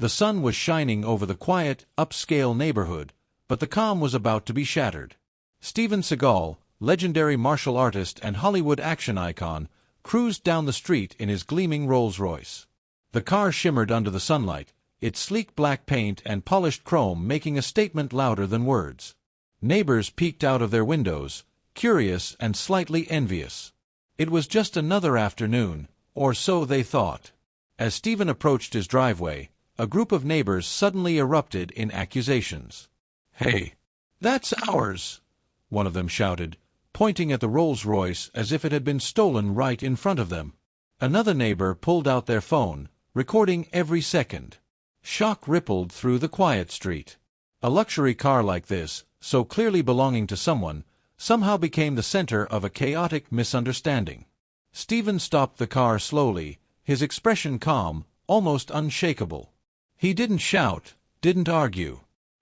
The sun was shining over the quiet, upscale neighborhood, but the calm was about to be shattered. Steven Seagal, legendary martial artist and Hollywood action icon, cruised down the street in his gleaming Rolls-Royce. The car shimmered under the sunlight, its sleek black paint and polished chrome making a statement louder than words. Neighbors peeked out of their windows, curious and slightly envious. It was just another afternoon, or so they thought. As Steven approached his driveway, a group of neighbors suddenly erupted in accusations. "Hey, that's ours!" one of them shouted, pointing at the Rolls-Royce as if it had been stolen right in front of them. Another neighbor pulled out their phone, recording every second. Shock rippled through the quiet street. A luxury car like this, so clearly belonging to someone, somehow became the center of a chaotic misunderstanding. Steven stopped the car slowly, his expression calm, almost unshakable. He didn't shout, didn't argue.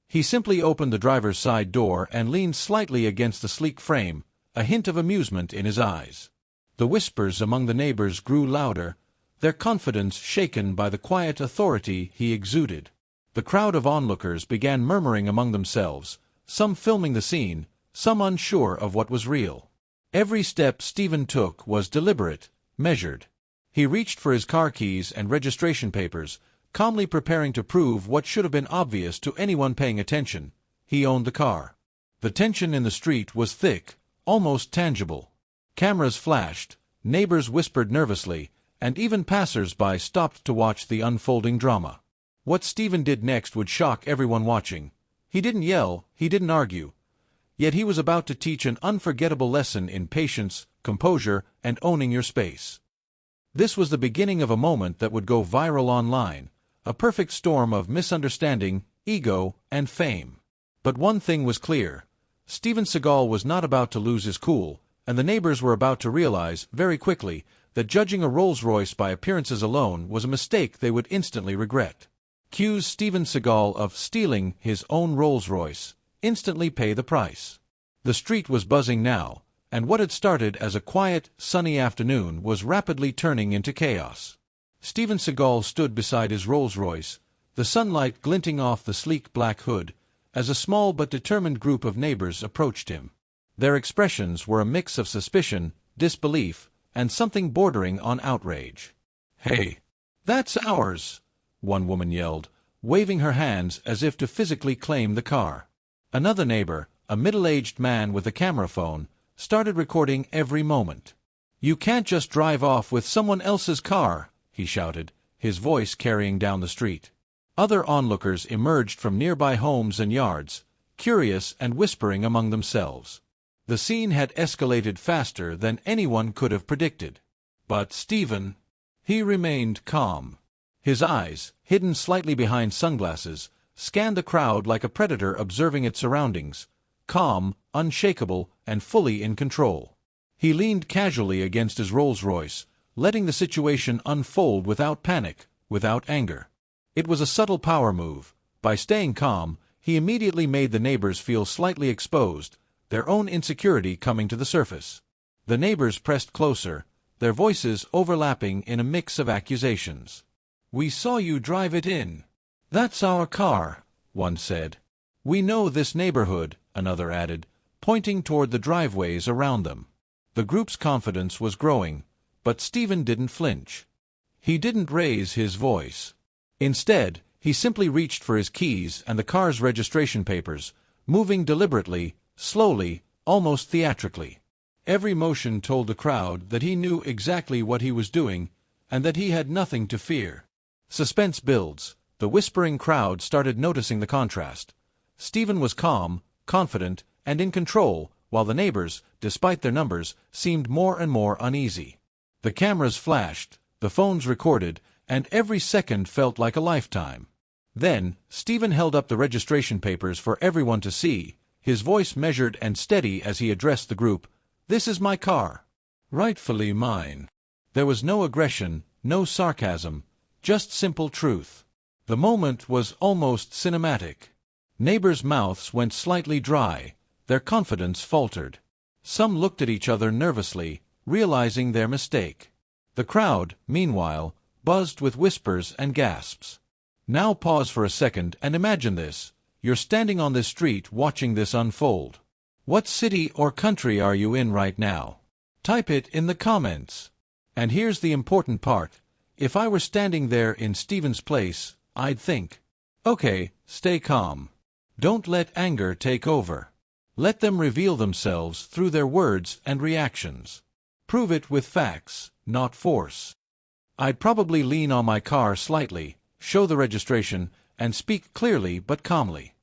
He simply opened the driver's side door and leaned slightly against the sleek frame, a hint of amusement in his eyes. The whispers among the neighbors grew louder, their confidence shaken by the quiet authority he exuded. The crowd of onlookers began murmuring among themselves, some filming the scene, some unsure of what was real. Every step Steven took was deliberate, measured. He reached for his car keys and registration papers, calmly preparing to prove what should have been obvious to anyone paying attention: he owned the car. The tension in the street was thick, almost tangible. Cameras flashed, neighbors whispered nervously, and even passers-by stopped to watch the unfolding drama. What Steven did next would shock everyone watching. He didn't yell, he didn't argue. Yet he was about to teach an unforgettable lesson in patience, composure, and owning your space. This was the beginning of a moment that would go viral online, a perfect storm of misunderstanding, ego, and fame. But one thing was clear: Steven Seagal was not about to lose his cool, and the neighbors were about to realize, very quickly, that judging a Rolls-Royce by appearances alone was a mistake they would instantly regret. Accuse Steven Seagal of stealing his own Rolls-Royce, instantly pay the price. The street was buzzing now, and what had started as a quiet, sunny afternoon was rapidly turning into chaos. Steven Seagal stood beside his Rolls-Royce, the sunlight glinting off the sleek black hood, as a small but determined group of neighbors approached him. Their expressions were a mix of suspicion, disbelief, and something bordering on outrage. "Hey, that's ours!" one woman yelled, waving her hands as if to physically claim the car. Another neighbor, a middle-aged man with a camera phone, started recording every moment. "You can't just drive off with someone else's car," he shouted, his voice carrying down the street. Other onlookers emerged from nearby homes and yards, curious and whispering among themselves. The scene had escalated faster than anyone could have predicted. But Steven, he remained calm. His eyes, hidden slightly behind sunglasses, scanned the crowd like a predator observing its surroundings, calm, unshakable, and fully in control. He leaned casually against his Rolls-Royce, letting the situation unfold without panic, without anger. It was a subtle power move. By staying calm, he immediately made the neighbors feel slightly exposed, their own insecurity coming to the surface. The neighbors pressed closer, their voices overlapping in a mix of accusations. "We saw you drive it in." "That's our car," one said. "We know this neighborhood," another added, pointing toward the driveways around them. The group's confidence was growing, but Steven didn't flinch. He didn't raise his voice. Instead, he simply reached for his keys and the car's registration papers, moving deliberately, slowly, almost theatrically. Every motion told the crowd that he knew exactly what he was doing and that he had nothing to fear. Suspense builds. The whispering crowd started noticing the contrast. Steven was calm, confident, and in control, while the neighbors, despite their numbers, seemed more and more uneasy. The cameras flashed, the phones recorded, and every second felt like a lifetime. Then, Steven held up the registration papers for everyone to see, his voice measured and steady as he addressed the group. "This is my car. Rightfully mine." There was no aggression, no sarcasm, just simple truth. The moment was almost cinematic. Neighbors' mouths went slightly dry, their confidence faltered. Some looked at each other nervously, realizing their mistake. The crowd, meanwhile, buzzed with whispers and gasps. Now pause for a second and imagine this. You're standing on this street watching this unfold. What city or country are you in right now? Type it in the comments. And here's the important part. If I were standing there in Stephen's place, I'd think, okay, stay calm. Don't let anger take over. Let them reveal themselves through their words and reactions. Prove it with facts, not force. I'd probably lean on my car slightly, show the registration, and speak clearly but calmly.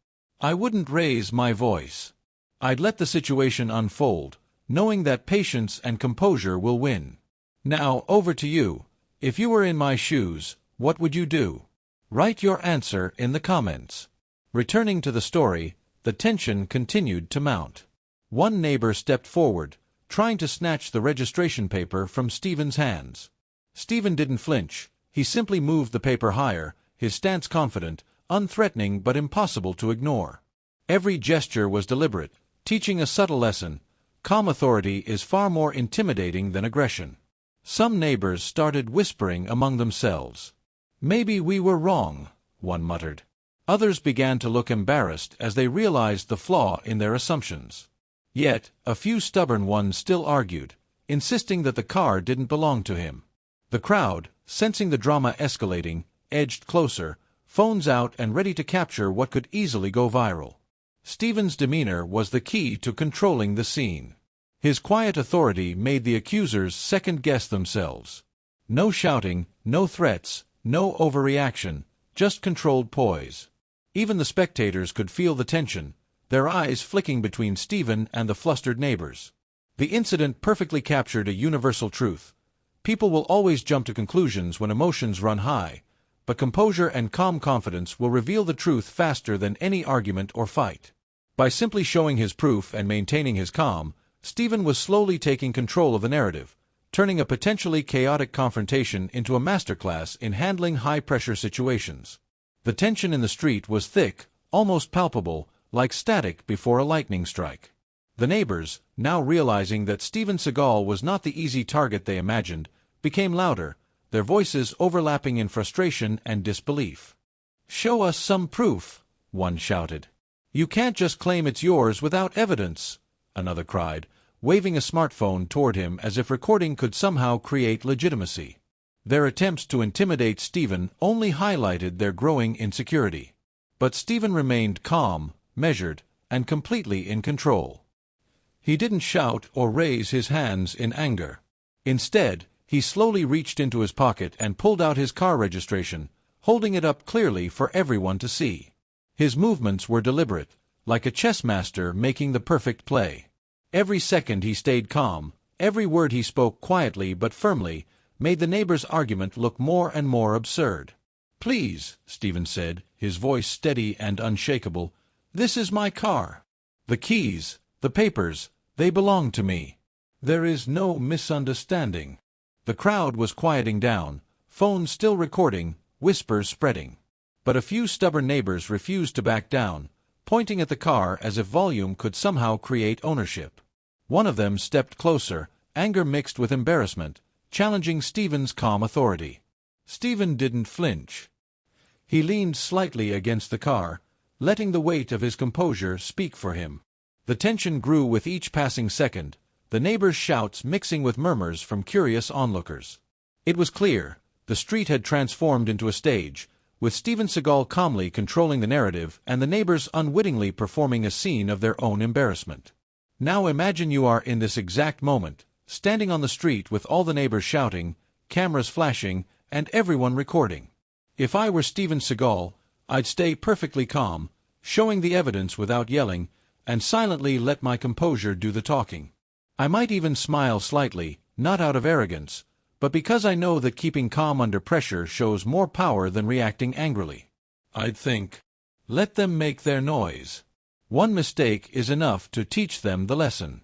I wouldn't raise my voice. I'd let the situation unfold, knowing that patience and composure will win. Now, over to you. If you were in my shoes, what would you do? Write your answer in the comments. Returning to the story, the tension continued to mount. One neighbor stepped forward, trying to snatch the registration paper from Stephen's hands. Stephen didn't flinch. He simply moved the paper higher, his stance confident, unthreatening but impossible to ignore. Every gesture was deliberate, teaching a subtle lesson. Calm authority is far more intimidating than aggression. Some neighbors started whispering among themselves. Maybe we were wrong, one muttered. Others began to look embarrassed as they realized the flaw in their assumptions. Yet, a few stubborn ones still argued, insisting that the car didn't belong to him. The crowd, sensing the drama escalating, edged closer, phones out and ready to capture what could easily go viral. Stephen's demeanor was the key to controlling the scene. His quiet authority made the accusers second-guess themselves. No shouting, no threats, no overreaction, just controlled poise. Even the spectators could feel the tension, their eyes flicking between Stephen and the flustered neighbors. The incident perfectly captured a universal truth. People will always jump to conclusions when emotions run high, but composure and calm confidence will reveal the truth faster than any argument or fight. By simply showing his proof and maintaining his calm, Stephen was slowly taking control of the narrative, turning a potentially chaotic confrontation into a masterclass in handling high-pressure situations. The tension in the street was thick, almost palpable, like static before a lightning strike. The neighbors, now realizing that Steven Seagal was not the easy target they imagined, became louder, their voices overlapping in frustration and disbelief. "Show us some proof," one shouted. "You can't just claim it's yours without evidence," another cried, waving a smartphone toward him as if recording could somehow create legitimacy. Their attempts to intimidate Stephen only highlighted their growing insecurity. But Stephen remained calm, measured, and completely in control. He didn't shout or raise his hands in anger. Instead, he slowly reached into his pocket and pulled out his car registration, holding it up clearly for everyone to see. His movements were deliberate, like a chess master making the perfect play. Every second he stayed calm, every word he spoke quietly but firmly, made the neighbor's argument look more and more absurd. "Please," Stephen said, his voice steady and unshakable, "this is my car. The keys, the papers, they belong to me. There is no misunderstanding." The crowd was quieting down, phones still recording, whispers spreading. But a few stubborn neighbors refused to back down, pointing at the car as if volume could somehow create ownership. One of them stepped closer, anger mixed with embarrassment, challenging Stephen's calm authority. Stephen didn't flinch. He leaned slightly against the car, letting the weight of his composure speak for him. The tension grew with each passing second, the neighbors' shouts mixing with murmurs from curious onlookers. It was clear, the street had transformed into a stage, with Steven Seagal calmly controlling the narrative and the neighbors unwittingly performing a scene of their own embarrassment. Now imagine you are in this exact moment, standing on the street with all the neighbors shouting, cameras flashing, and everyone recording. If I were Steven Seagal, I'd stay perfectly calm, showing the evidence without yelling, and silently let my composure do the talking. I might even smile slightly, not out of arrogance, but because I know that keeping calm under pressure shows more power than reacting angrily. I'd think, let them make their noise. One mistake is enough to teach them the lesson.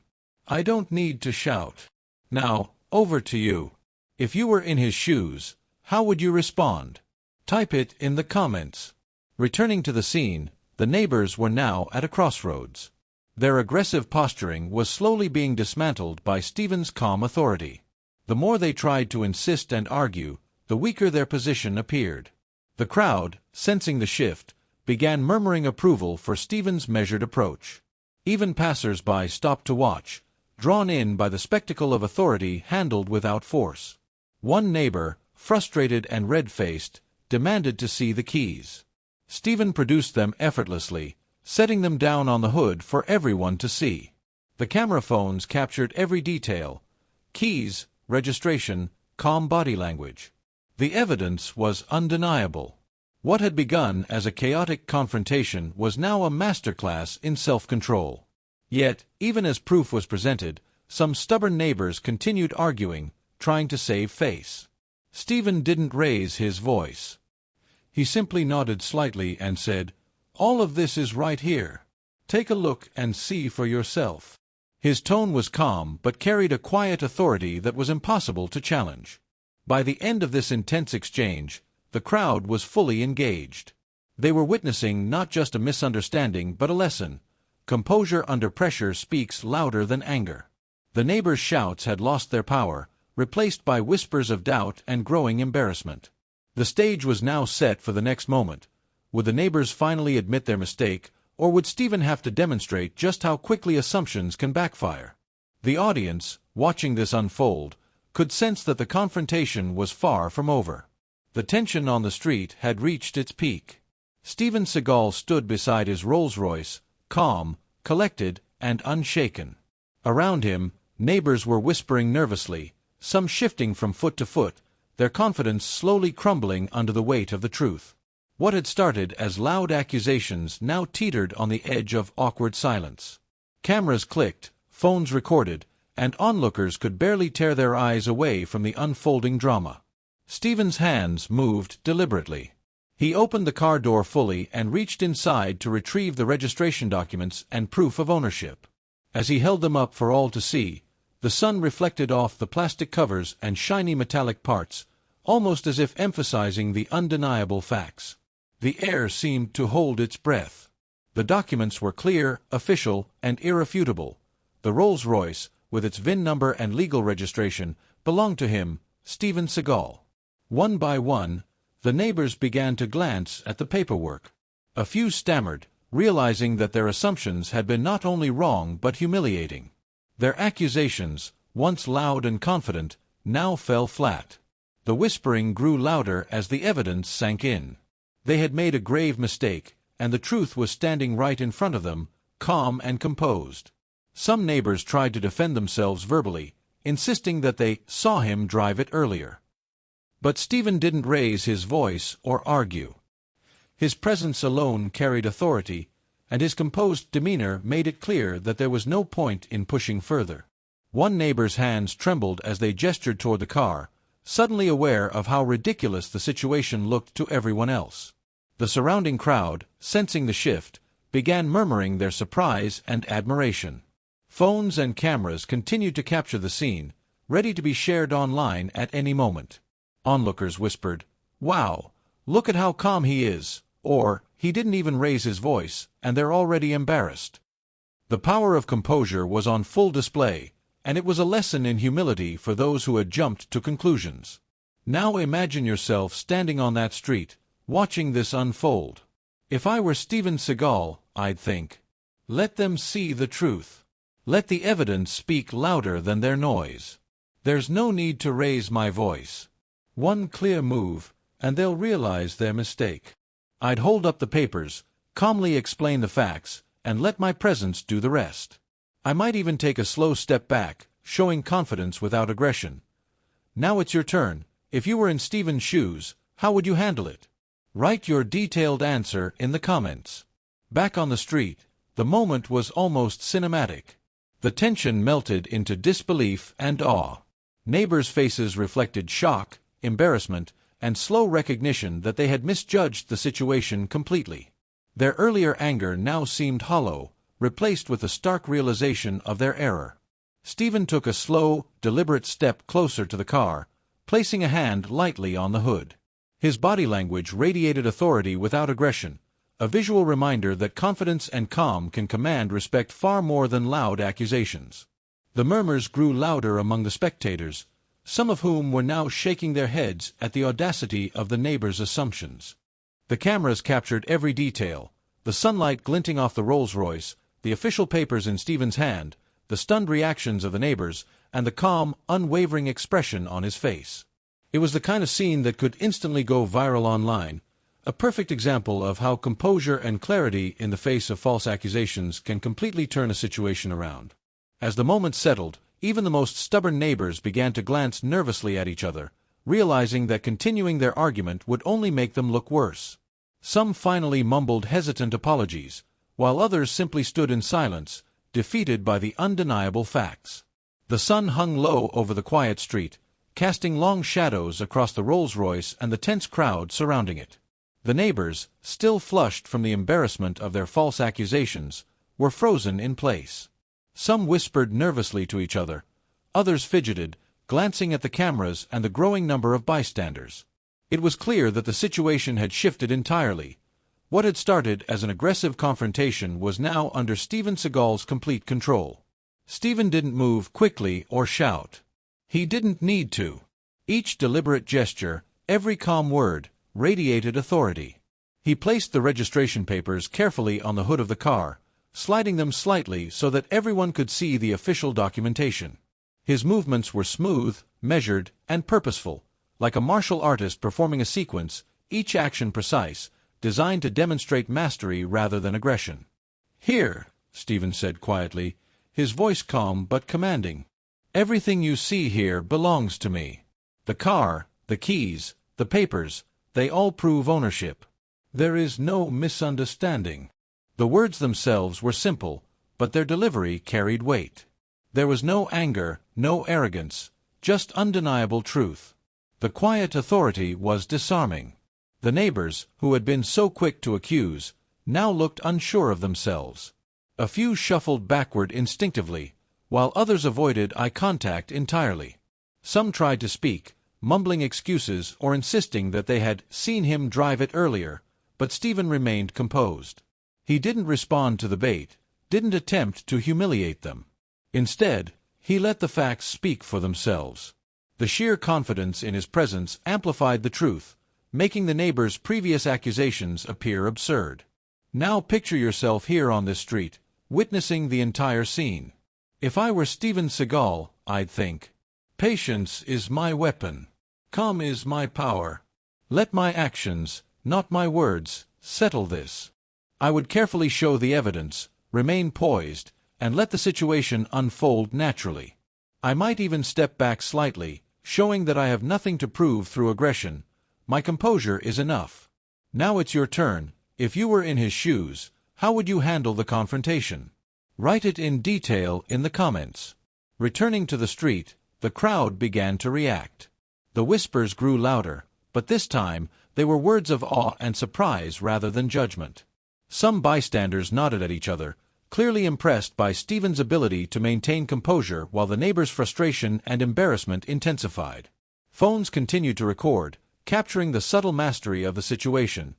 I don't need to shout. Now, over to you. If you were in his shoes, how would you respond? Type it in the comments. Returning to the scene, the neighbors were now at a crossroads. Their aggressive posturing was slowly being dismantled by Stephen's calm authority. The more they tried to insist and argue, the weaker their position appeared. The crowd, sensing the shift, began murmuring approval for Stephen's measured approach. Even passers-by stopped to watch, drawn in by the spectacle of authority handled without force. One neighbor, frustrated and red-faced, demanded to see the keys. Stephen produced them effortlessly, setting them down on the hood for everyone to see. The camera phones captured every detail: keys, registration, calm body language. The evidence was undeniable. What had begun as a chaotic confrontation was now a masterclass in self-control. Yet, even as proof was presented, some stubborn neighbors continued arguing, trying to save face. Stephen didn't raise his voice. He simply nodded slightly and said, "All of this is right here. Take a look and see for yourself." His tone was calm but carried a quiet authority that was impossible to challenge. By the end of this intense exchange, the crowd was fully engaged. They were witnessing not just a misunderstanding but a lesson. Composure under pressure speaks louder than anger. The neighbors' shouts had lost their power, replaced by whispers of doubt and growing embarrassment. The stage was now set for the next moment. Would the neighbors finally admit their mistake, or would Stephen have to demonstrate just how quickly assumptions can backfire? The audience, watching this unfold, could sense that the confrontation was far from over. The tension on the street had reached its peak. Stephen Seagal stood beside his Rolls-Royce, calm, collected, and unshaken. Around him, neighbors were whispering nervously, some shifting from foot to foot, their confidence slowly crumbling under the weight of the truth. What had started as loud accusations now teetered on the edge of awkward silence. Cameras clicked, phones recorded, and onlookers could barely tear their eyes away from the unfolding drama. Stephen's hands moved deliberately. He opened the car door fully and reached inside to retrieve the registration documents and proof of ownership. As he held them up for all to see, the sun reflected off the plastic covers and shiny metallic parts, almost as if emphasizing the undeniable facts. The air seemed to hold its breath. The documents were clear, official, and irrefutable. The Rolls-Royce, with its VIN number and legal registration, belonged to him, Stephen Seagal. One by one, the neighbors began to glance at the paperwork. A few stammered, realizing that their assumptions had been not only wrong but humiliating. Their accusations, once loud and confident, now fell flat. The whispering grew louder as the evidence sank in. They had made a grave mistake, and the truth was standing right in front of them, calm and composed. Some neighbors tried to defend themselves verbally, insisting that they saw him drive it earlier. But Stephen didn't raise his voice or argue. His presence alone carried authority, and his composed demeanor made it clear that there was no point in pushing further. One neighbor's hands trembled as they gestured toward the car, suddenly aware of how ridiculous the situation looked to everyone else. The surrounding crowd, sensing the shift, began murmuring their surprise and admiration. Phones and cameras continued to capture the scene, ready to be shared online at any moment. Onlookers whispered, "Wow, look at how calm he is," or "He didn't even raise his voice, and they're already embarrassed." The power of composure was on full display, and it was a lesson in humility for those who had jumped to conclusions. Now imagine yourself standing on that street, watching this unfold. If I were Stephen Seagal, I'd think, let them see the truth. Let the evidence speak louder than their noise. There's no need to raise my voice. One clear move, and they'll realize their mistake. I'd hold up the papers, calmly explain the facts, and let my presence do the rest. I might even take a slow step back, showing confidence without aggression. Now it's your turn. If you were in Stephen's shoes, how would you handle it? Write your detailed answer in the comments. Back on the street, the moment was almost cinematic. The tension melted into disbelief and awe. Neighbors' faces reflected shock, embarrassment, and slow recognition that they had misjudged the situation completely. Their earlier anger now seemed hollow, replaced with a stark realization of their error. Stephen took a slow, deliberate step closer to the car, placing a hand lightly on the hood. His body language radiated authority without aggression, a visual reminder that confidence and calm can command respect far more than loud accusations. The murmurs grew louder among the spectators, some of whom were now shaking their heads at the audacity of the neighbors' assumptions. The cameras captured every detail: the sunlight glinting off the Rolls-Royce, the official papers in Stephen's hand, the stunned reactions of the neighbors, and the calm, unwavering expression on his face. It was the kind of scene that could instantly go viral online, a perfect example of how composure and clarity in the face of false accusations can completely turn a situation around. As the moment settled, even the most stubborn neighbors began to glance nervously at each other, realizing that continuing their argument would only make them look worse. Some finally mumbled hesitant apologies, while others simply stood in silence, defeated by the undeniable facts. The sun hung low over the quiet street, casting long shadows across the Rolls-Royce and the tense crowd surrounding it. The neighbors, still flushed from the embarrassment of their false accusations, were frozen in place. Some whispered nervously to each other, others fidgeted, glancing at the cameras and the growing number of bystanders. It was clear that the situation had shifted entirely. What had started as an aggressive confrontation was now under Steven Seagal's complete control. Steven didn't move quickly or shout. He didn't need to. Each deliberate gesture, every calm word, radiated authority. He placed the registration papers carefully on the hood of the car, sliding them slightly so that everyone could see the official documentation. His movements were smooth, measured, and purposeful, like a martial artist performing a sequence, each action precise, designed to demonstrate mastery rather than aggression. "Here," Steven said quietly, his voice calm but commanding. "Everything you see here belongs to me. The car, the keys, the papers, they all prove ownership. There is no misunderstanding." The words themselves were simple, but their delivery carried weight. There was no anger, no arrogance, just undeniable truth. The quiet authority was disarming. The neighbors, who had been so quick to accuse, now looked unsure of themselves. A few shuffled backward instinctively, while others avoided eye contact entirely. Some tried to speak, mumbling excuses or insisting that they had seen him drive it earlier, but Steven remained composed. He didn't respond to the bait, didn't attempt to humiliate them. Instead, he let the facts speak for themselves. The sheer confidence in his presence amplified the truth, making the neighbors' previous accusations appear absurd. Now picture yourself here on this street, witnessing the entire scene. If I were Steven Seagal, I'd think, "Patience is my weapon. Calm is my power. Let my actions, not my words, settle this." I would carefully show the evidence, remain poised, and let the situation unfold naturally. I might even step back slightly, showing that I have nothing to prove through aggression. My composure is enough. Now it's your turn. If you were in his shoes, how would you handle the confrontation? Write it in detail in the comments. Returning to the street, the crowd began to react. The whispers grew louder, but this time they were words of awe and surprise rather than judgment. Some bystanders nodded at each other, clearly impressed by Steven's ability to maintain composure while the neighbors' frustration and embarrassment intensified. Phones continued to record, capturing the subtle mastery of the situation: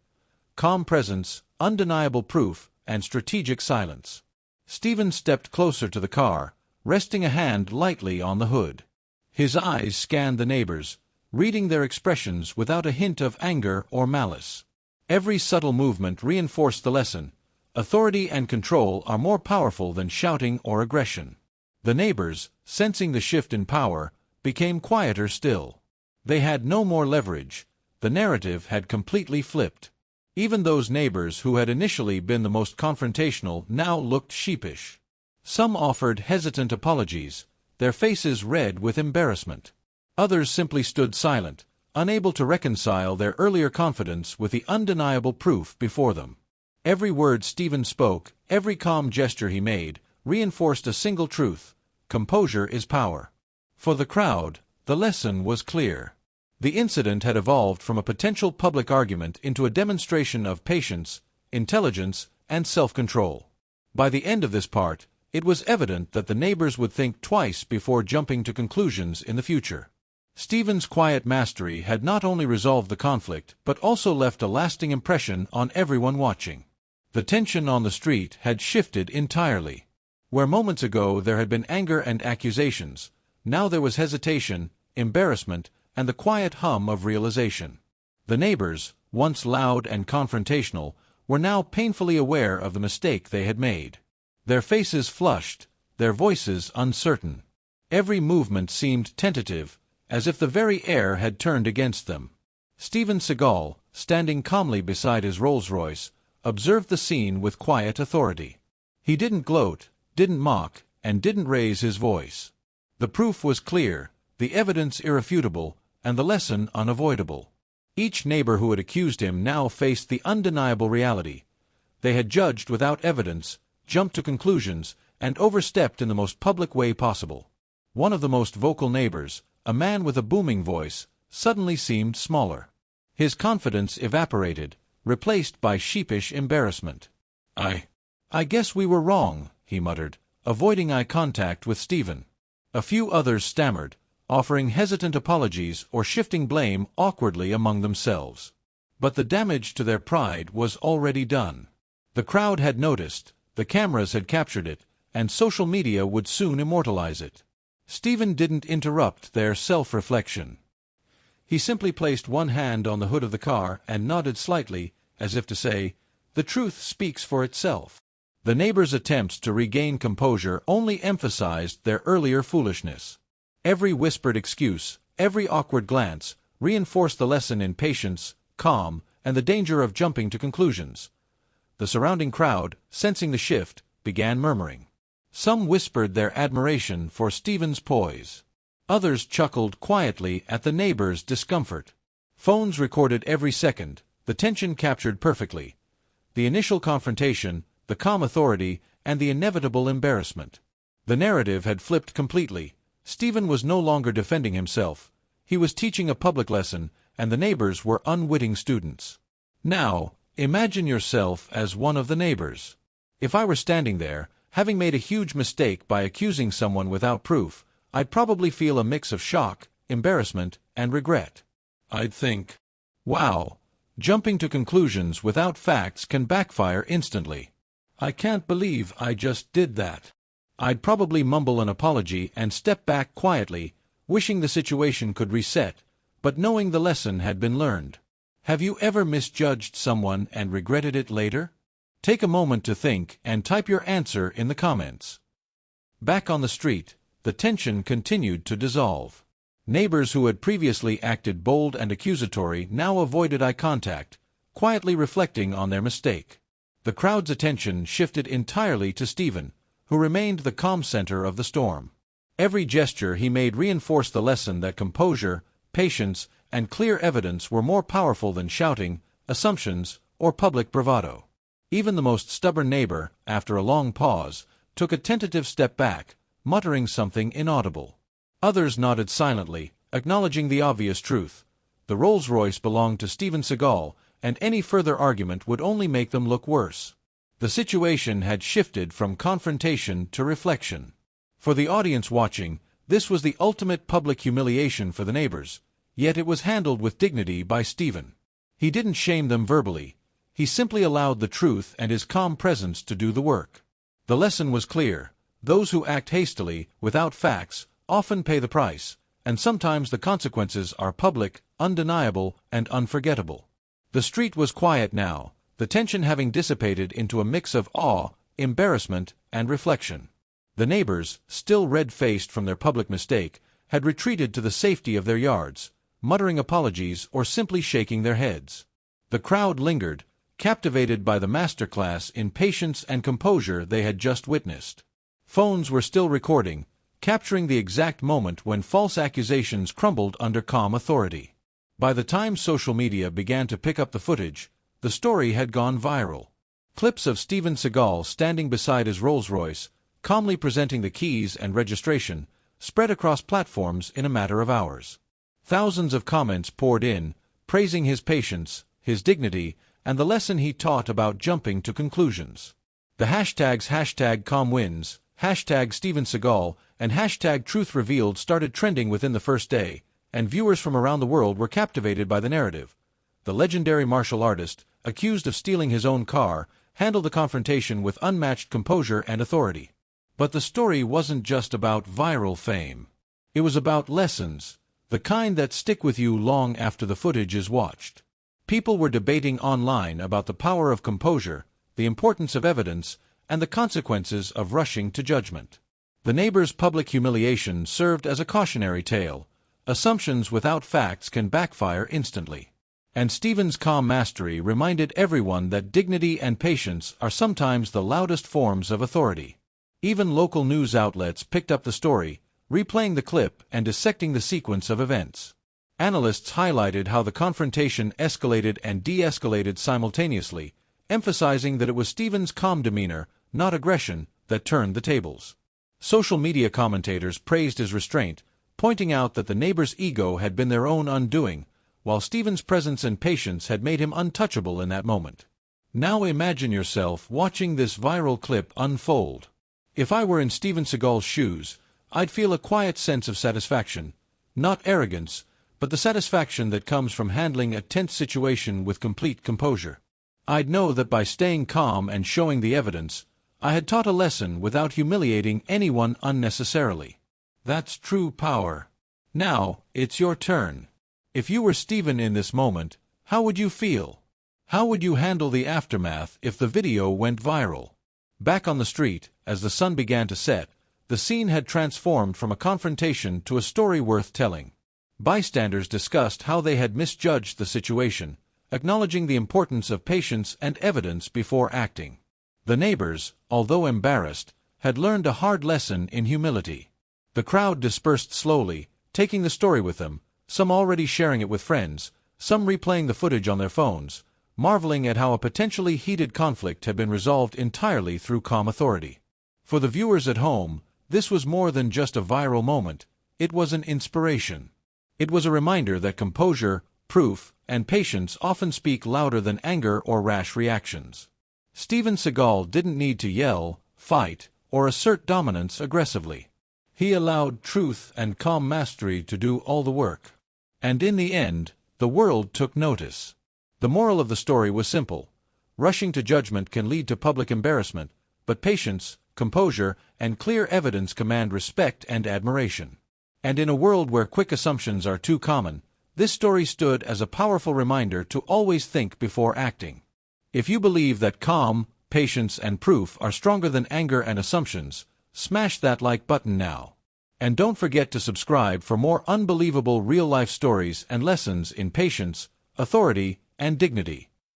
calm presence, undeniable proof, and strategic silence. Steven stepped closer to the car, resting a hand lightly on the hood. His eyes scanned the neighbors, reading their expressions without a hint of anger or malice. Every subtle movement reinforced the lesson: authority and control are more powerful than shouting or aggression. The neighbors, sensing the shift in power, became quieter still. They had no more leverage. The narrative had completely flipped. Even those neighbors who had initially been the most confrontational now looked sheepish. Some offered hesitant apologies, their faces red with embarrassment. Others simply stood silent, unable to reconcile their earlier confidence with the undeniable proof before them. Every word Steven spoke, every calm gesture he made, reinforced a single truth: composure is power. For the crowd, the lesson was clear. The incident had evolved from a potential public argument into a demonstration of patience, intelligence, and self-control. By the end of this part, it was evident that the neighbors would think twice before jumping to conclusions in the future. Steven's quiet mastery had not only resolved the conflict but also left a lasting impression on everyone watching. The tension on the street had shifted entirely. Where moments ago there had been anger and accusations, now there was hesitation, embarrassment, and the quiet hum of realization. The neighbors, once loud and confrontational, were now painfully aware of the mistake they had made. Their faces flushed, their voices uncertain. Every movement seemed tentative, as if the very air had turned against them. Steven Seagal, standing calmly beside his Rolls-Royce, observed the scene with quiet authority. He didn't gloat, didn't mock, and didn't raise his voice. The proof was clear, the evidence irrefutable, and the lesson unavoidable. Each neighbor who had accused him now faced the undeniable reality. They had judged without evidence, jumped to conclusions, and overstepped in the most public way possible. One of the most vocal neighbors, a man with a booming voice, suddenly seemed smaller. His confidence evaporated, replaced by sheepish embarrassment. I guess we were wrong," he muttered, avoiding eye contact with Steven. A few others stammered, offering hesitant apologies or shifting blame awkwardly among themselves. But the damage to their pride was already done. The crowd had noticed, the cameras had captured it, and social media would soon immortalize it. Steven didn't interrupt their self-reflection. He simply placed one hand on the hood of the car and nodded slightly, as if to say, "The truth speaks for itself." The neighbors' attempts to regain composure only emphasized their earlier foolishness. Every whispered excuse, every awkward glance, reinforced the lesson in patience, calm, and the danger of jumping to conclusions. The surrounding crowd, sensing the shift, began murmuring. Some whispered their admiration for Steven's poise. Others chuckled quietly at the neighbors' discomfort. Phones recorded every second, the tension captured perfectly. The initial confrontation, the calm authority, and the inevitable embarrassment. The narrative had flipped completely. Steven was no longer defending himself. He was teaching a public lesson, and the neighbors were unwitting students. Now, imagine yourself as one of the neighbors. If I were standing there, having made a huge mistake by accusing someone without proof, I'd probably feel a mix of shock, embarrassment, and regret. I'd think, wow, jumping to conclusions without facts can backfire instantly. I can't believe I just did that. I'd probably mumble an apology and step back quietly, wishing the situation could reset, but knowing the lesson had been learned. Have you ever misjudged someone and regretted it later? Take a moment to think and type your answer in the comments. Back on the street, the tension continued to dissolve. Neighbors who had previously acted bold and accusatory now avoided eye contact, quietly reflecting on their mistake. The crowd's attention shifted entirely to Steven, who remained the calm center of the storm. Every gesture he made reinforced the lesson that composure, patience, and clear evidence were more powerful than shouting, assumptions, or public bravado. Even the most stubborn neighbor, after a long pause, took a tentative step back, muttering something inaudible. Others nodded silently, acknowledging the obvious truth. The Rolls-Royce belonged to Steven Seagal, and any further argument would only make them look worse. The situation had shifted from confrontation to reflection. For the audience watching, this was the ultimate public humiliation for the neighbors, yet it was handled with dignity by Steven. He didn't shame them verbally. He simply allowed the truth and his calm presence to do the work. The lesson was clear. Those who act hastily, without facts, often pay the price, and sometimes the consequences are public, undeniable, and unforgettable. The street was quiet now, the tension having dissipated into a mix of awe, embarrassment, and reflection. The neighbors, still red-faced from their public mistake, had retreated to the safety of their yards, muttering apologies or simply shaking their heads. The crowd lingered, captivated by the masterclass in patience and composure they had just witnessed. Phones were still recording, capturing the exact moment when false accusations crumbled under calm authority. By the time social media began to pick up the footage, the story had gone viral. Clips of Steven Seagal standing beside his Rolls-Royce, calmly presenting the keys and registration, spread across platforms in a matter of hours. Thousands of comments poured in, praising his patience, his dignity, and the lesson he taught about jumping to conclusions. The hashtags #CalmWins, #Steven Seagal, and #TruthRevealed started trending within the first day, and viewers from around the world were captivated by the narrative. The legendary martial artist, accused of stealing his own car, handled the confrontation with unmatched composure and authority. But the story wasn't just about viral fame. It was about lessons, the kind that stick with you long after the footage is watched. People were debating online about the power of composure, the importance of evidence, and the consequences of rushing to judgment. The neighbor's public humiliation served as a cautionary tale. Assumptions without facts can backfire instantly. And Stephen's calm mastery reminded everyone that dignity and patience are sometimes the loudest forms of authority. Even local news outlets picked up the story, replaying the clip and dissecting the sequence of events. Analysts highlighted how the confrontation escalated and de-escalated simultaneously, emphasizing that it was Stephen's calm demeanor, not aggression, that turned the tables. Social media commentators praised his restraint, pointing out that the neighbor's ego had been their own undoing, while Stephen's presence and patience had made him untouchable in that moment. Now imagine yourself watching this viral clip unfold. If I were in Steven Seagal's shoes, I'd feel a quiet sense of satisfaction, not arrogance, but the satisfaction that comes from handling a tense situation with complete composure. I'd know that by staying calm and showing the evidence, I had taught a lesson without humiliating anyone unnecessarily. That's true power. Now, it's your turn. If you were Stephen in this moment, how would you feel? How would you handle the aftermath if the video went viral? Back on the street, as the sun began to set, the scene had transformed from a confrontation to a story worth telling. Bystanders discussed how they had misjudged the situation, acknowledging the importance of patience and evidence before acting. The neighbors, although embarrassed, had learned a hard lesson in humility. The crowd dispersed slowly, taking the story with them, some already sharing it with friends, some replaying the footage on their phones, marveling at how a potentially heated conflict had been resolved entirely through calm authority. For the viewers at home, this was more than just a viral moment, it was an inspiration. It was a reminder that composure, proof, and patience often speak louder than anger or rash reactions. Steven Seagal didn't need to yell, fight, or assert dominance aggressively. He allowed truth and calm mastery to do all the work. And in the end, the world took notice. The moral of the story was simple. Rushing to judgment can lead to public embarrassment, but patience, composure, and clear evidence command respect and admiration. And in a world where quick assumptions are too common, this story stood as a powerful reminder to always think before acting. If you believe that calm, patience, and proof are stronger than anger and assumptions, smash that like button now. And don't forget to subscribe for more unbelievable real-life stories and lessons in patience, authority, and dignity.